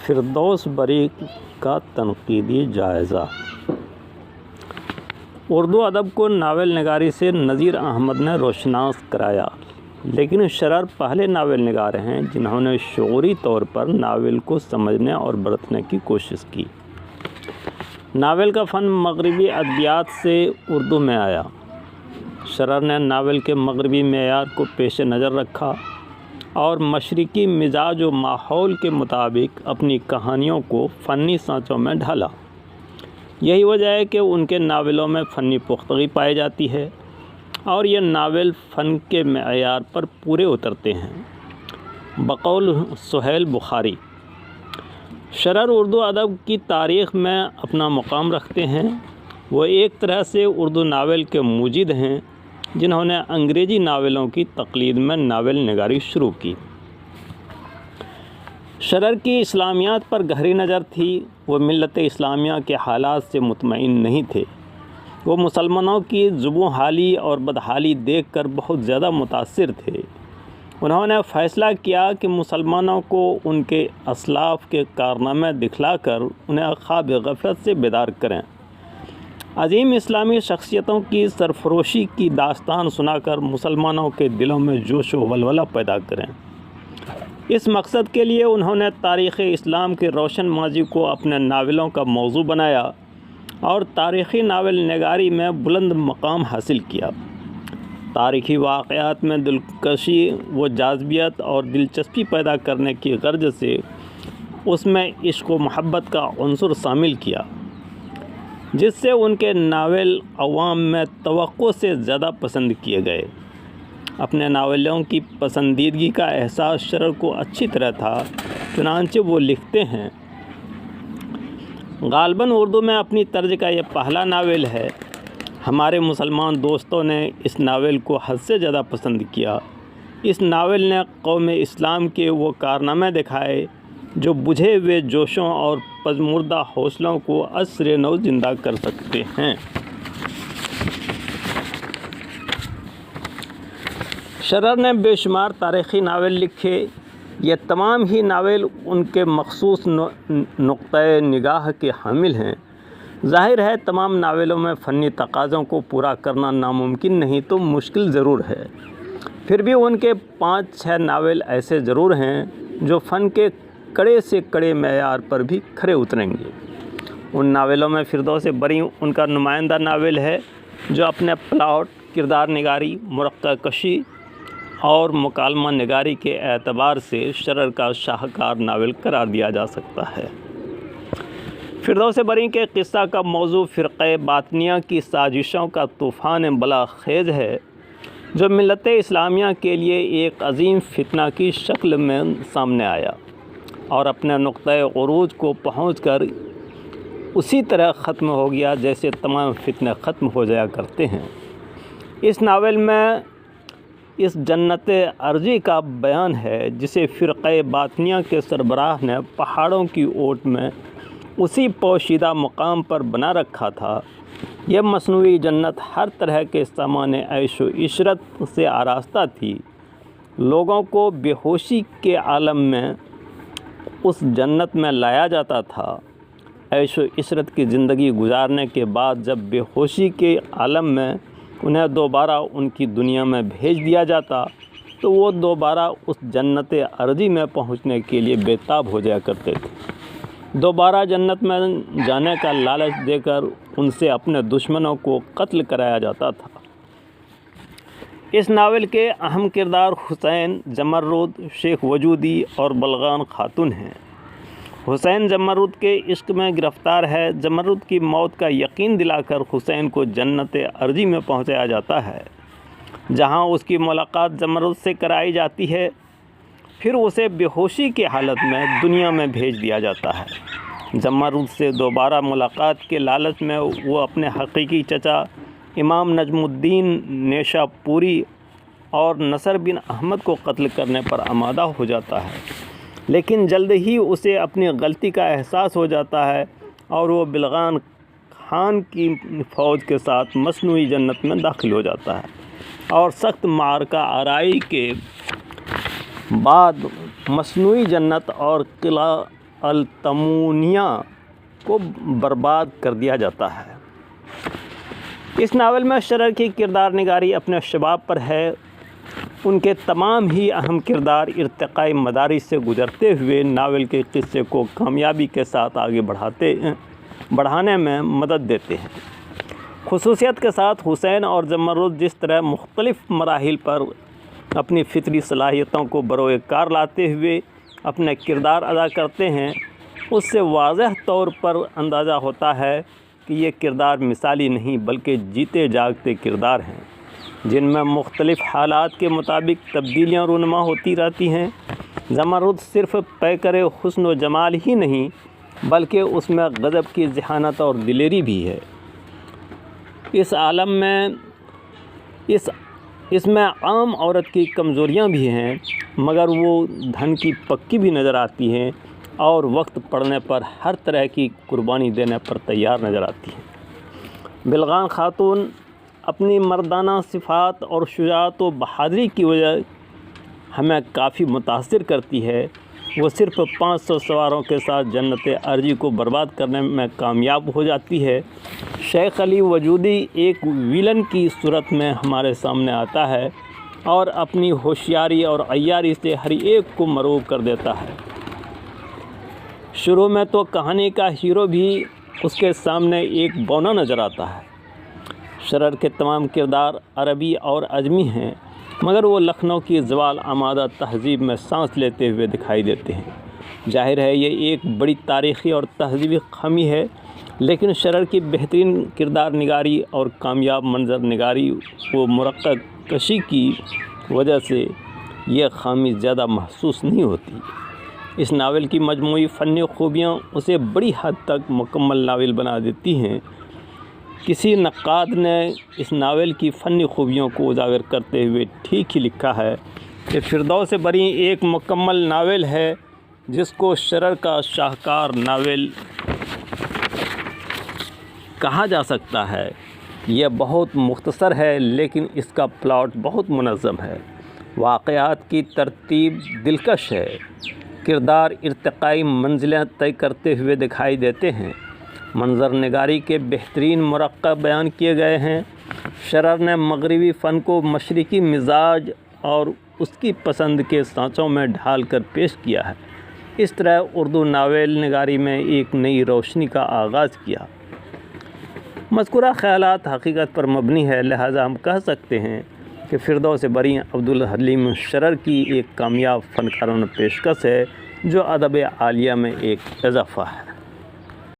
فردوس بری کا تنقیدی جائزہ۔ اردو ادب کو ناول نگاری سے نذیر احمد نے روشناس کرایا، لیکن شرر پہلے ناول نگار ہیں جنہوں نے شعوری طور پر ناول کو سمجھنے اور برتنے کی کوشش کی۔ ناول کا فن مغربی ادبیات سے اردو میں آیا۔ شرر نے ناول کے مغربی معیار کو پیش نظر رکھا اور مشرقی مزاج و ماحول کے مطابق اپنی کہانیوں کو فنی سانچوں میں ڈھالا۔ یہی وجہ ہے کہ ان کے ناولوں میں فنی پختگی پائی جاتی ہے اور یہ ناول فن کے معیار پر پورے اترتے ہیں۔ بقول سہیل بخاری، شرر اردو ادب کی تاریخ میں اپنا مقام رکھتے ہیں۔ وہ ایک طرح سے اردو ناول کے موجد ہیں جنہوں نے انگریزی ناولوں کی تقلید میں ناول نگاری شروع کی۔ شرر کی اسلامیات پر گہری نظر تھی۔ وہ ملت اسلامیہ کے حالات سے مطمئن نہیں تھے۔ وہ مسلمانوں کی زبوں حالی اور بدحالی دیکھ کر بہت زیادہ متاثر تھے۔ انہوں نے فیصلہ کیا کہ مسلمانوں کو ان کے اسلاف کے کارنامے دکھلا کر انہیں خواب غفلت سے بیدار کریں۔ عظیم اسلامی شخصیتوں کی سرفروشی کی داستان سنا کر مسلمانوں کے دلوں میں جوش و ولولہ پیدا کریں۔ اس مقصد کے لیے انہوں نے تاریخ اسلام کے روشن ماضی کو اپنے ناولوں کا موضوع بنایا اور تاریخی ناول نگاری میں بلند مقام حاصل کیا۔ تاریخی واقعات میں دلکشی و جاذبیت اور دلچسپی پیدا کرنے کی غرض سے اس میں عشق و محبت کا عنصر شامل کیا، جس سے ان کے ناول عوام میں توقع سے زیادہ پسند کیے گئے۔ اپنے ناولوں کی پسندیدگی کا احساس شرر کو اچھی طرح تھا، چنانچہ وہ لکھتے ہیں، غالباً اردو میں اپنی طرز کا یہ پہلا ناول ہے۔ ہمارے مسلمان دوستوں نے اس ناول کو حد سے زیادہ پسند کیا۔ اس ناول نے قوم اسلام کے وہ کارنامے دکھائے جو بجھے ہوئے جوشوں اور پژمردہ حوصلوں کو عصر نو زندہ کر سکتے ہیں۔ شرر نے بے شمار تاریخی ناول لکھے۔ یہ تمام ہی ناول ان کے مخصوص نقطۂ نگاہ کے حامل ہیں۔ ظاہر ہے تمام ناولوں میں فنی تقاضوں کو پورا کرنا ناممکن نہیں تو مشکل ضرور ہے، پھر بھی ان کے 5-6 ناول ایسے ضرور ہیں جو فن کے کڑے سے کڑے معیار پر بھی کھرے اتریں گے۔ ان ناولوں میں فردوس بری ان کا نمائندہ ناول ہے جو اپنے پلاٹ، کردار نگاری، مرقع کشی اور مکالمہ نگاری کے اعتبار سے شرر کا شاہکار ناول قرار دیا جا سکتا ہے۔ فردوس بری کے قصہ کا موضوع فرقہ باطنیہ کی سازشوں کا طوفان بلا خیز ہے جو ملت اسلامیہ کے لیے ایک عظیم فتنہ کی شکل میں سامنے آیا اور اپنے نقطۂ عروج کو پہنچ کر اسی طرح ختم ہو گیا جیسے تمام فتنے ختم ہو جایا کرتے ہیں۔ اس ناول میں اس جنت ارضی کا بیان ہے جسے فرقہ باطنیہ کے سربراہ نے پہاڑوں کی اوٹ میں اسی پوشیدہ مقام پر بنا رکھا تھا۔ یہ مصنوعی جنت ہر طرح کے سامان عیش و عشرت سے آراستہ تھی۔ لوگوں کو بے ہوشی کے عالم میں اس جنت میں لایا جاتا تھا۔ عیش و عشرت کی زندگی گزارنے کے بعد جب بے ہوشی کے عالم میں انہیں دوبارہ ان کی دنیا میں بھیج دیا جاتا تو وہ دوبارہ اس جنت ارضی میں پہنچنے کے لیے بے تاب ہو جایا کرتے تھے۔ دوبارہ جنت میں جانے کا لالچ دے کر ان سے اپنے دشمنوں کو قتل کرایا جاتا تھا۔ اس ناول کے اہم کردار حسین، جمرود، شیخ وجودی اور بلغان خاتون ہیں۔ حسین جمرود کے عشق میں گرفتار ہے۔ جمرود کی موت کا یقین دلا کر حسین کو جنت ارضی میں پہنچایا جاتا ہے، جہاں اس کی ملاقات جمرود سے کرائی جاتی ہے، پھر اسے بے ہوشی کی حالت میں دنیا میں بھیج دیا جاتا ہے۔ جمرود سے دوبارہ ملاقات کے لالچ میں وہ اپنے حقیقی چچا امام نجم الدین نیشا پوری اور نصر بن احمد کو قتل کرنے پر آمادہ ہو جاتا ہے، لیکن جلد ہی اسے اپنی غلطی کا احساس ہو جاتا ہے اور وہ بلغان خان کی فوج کے ساتھ مصنوعی جنت میں داخل ہو جاتا ہے اور سخت معرکہ آرائی کے بعد مصنوعی جنت اور قلعہ التمونیہ کو برباد کر دیا جاتا ہے۔ اس ناول میں شرر کی کردار نگاری اپنے شباب پر ہے۔ ان کے تمام ہی اہم کردار ارتقائی مدارج سے گزرتے ہوئے ناول کے قصے کو کامیابی کے ساتھ آگے بڑھانے میں مدد دیتے ہیں۔ خصوصیت کے ساتھ حسین اور زمرد جس طرح مختلف مراحل پر اپنی فطری صلاحیتوں کو بروئے کار لاتے ہوئے اپنے کردار ادا کرتے ہیں، اس سے واضح طور پر اندازہ ہوتا ہے کہ یہ کردار مثالی نہیں بلکہ جیتے جاگتے کردار ہیں، جن میں مختلف حالات کے مطابق تبدیلیاں رونما ہوتی رہتی ہیں۔ زمرد صرف پیکر حسن و جمال ہی نہیں بلکہ اس میں غضب کی ذہانت اور دلیری بھی ہے۔ اس عالم میں اس میں عام عورت کی کمزوریاں بھی ہیں، مگر وہ دھن کی پکی بھی نظر آتی ہیں اور وقت پڑنے پر ہر طرح کی قربانی دینے پر تیار نظر آتی ہیں۔ بلغان خاتون اپنی مردانہ صفات اور شجاعت و بہادری کی وجہ ہمیں کافی متاثر کرتی ہے۔ وہ صرف 500 سواروں کے ساتھ جنت ارضی کو برباد کرنے میں کامیاب ہو جاتی ہے۔ شیخ علی وجودی ایک ویلن کی صورت میں ہمارے سامنے آتا ہے اور اپنی ہوشیاری اور عیاری سے ہر ایک کو مرعوب کر دیتا ہے۔ شروع میں تو کہانی کا ہیرو بھی اس کے سامنے ایک بونا نظر آتا ہے۔ شرر کے تمام کردار عربی اور عجمی ہیں، مگر وہ لکھنؤ کی زوال آمادہ تہذیب میں سانس لیتے ہوئے دکھائی دیتے ہیں۔ ظاہر ہے یہ ایک بڑی تاریخی اور تہذیبی خامی ہے، لیکن شرر کی بہترین کردار نگاری اور کامیاب منظر نگاری و مرقع کشی کی وجہ سے یہ خامی زیادہ محسوس نہیں ہوتی۔ اس ناول کی مجموعی فنی خوبیاں اسے بڑی حد تک مکمل ناول بنا دیتی ہیں۔ کسی نقاد نے اس ناول کی فنی خوبیوں کو اجاگر کرتے ہوئے ٹھیک ہی لکھا ہے کہ فردوس بری ایک مکمل ناول ہے جس کو شرر کا شاہکار ناول کہا جا سکتا ہے۔ یہ بہت مختصر ہے لیکن اس کا پلاٹ بہت منظم ہے، واقعات کی ترتیب دلکش ہے، کردار ارتقائی منزلیں طے کرتے ہوئے دکھائی دیتے ہیں، منظر نگاری کے بہترین مرقع بیان کیے گئے ہیں۔ شرر نے مغربی فن کو مشرقی مزاج اور اس کی پسند کے سانچوں میں ڈھال کر پیش کیا ہے۔ اس طرح اردو ناول نگاری میں ایک نئی روشنی کا آغاز کیا۔ مذکورہ خیالات حقیقت پر مبنی ہے، لہٰذا ہم کہہ سکتے ہیں کہ فردوس بری عبدالحلیم شرر کی ایک کامیاب فنکارانہ پیشکش ہے جو ادب عالیہ میں ایک اضافہ ہے۔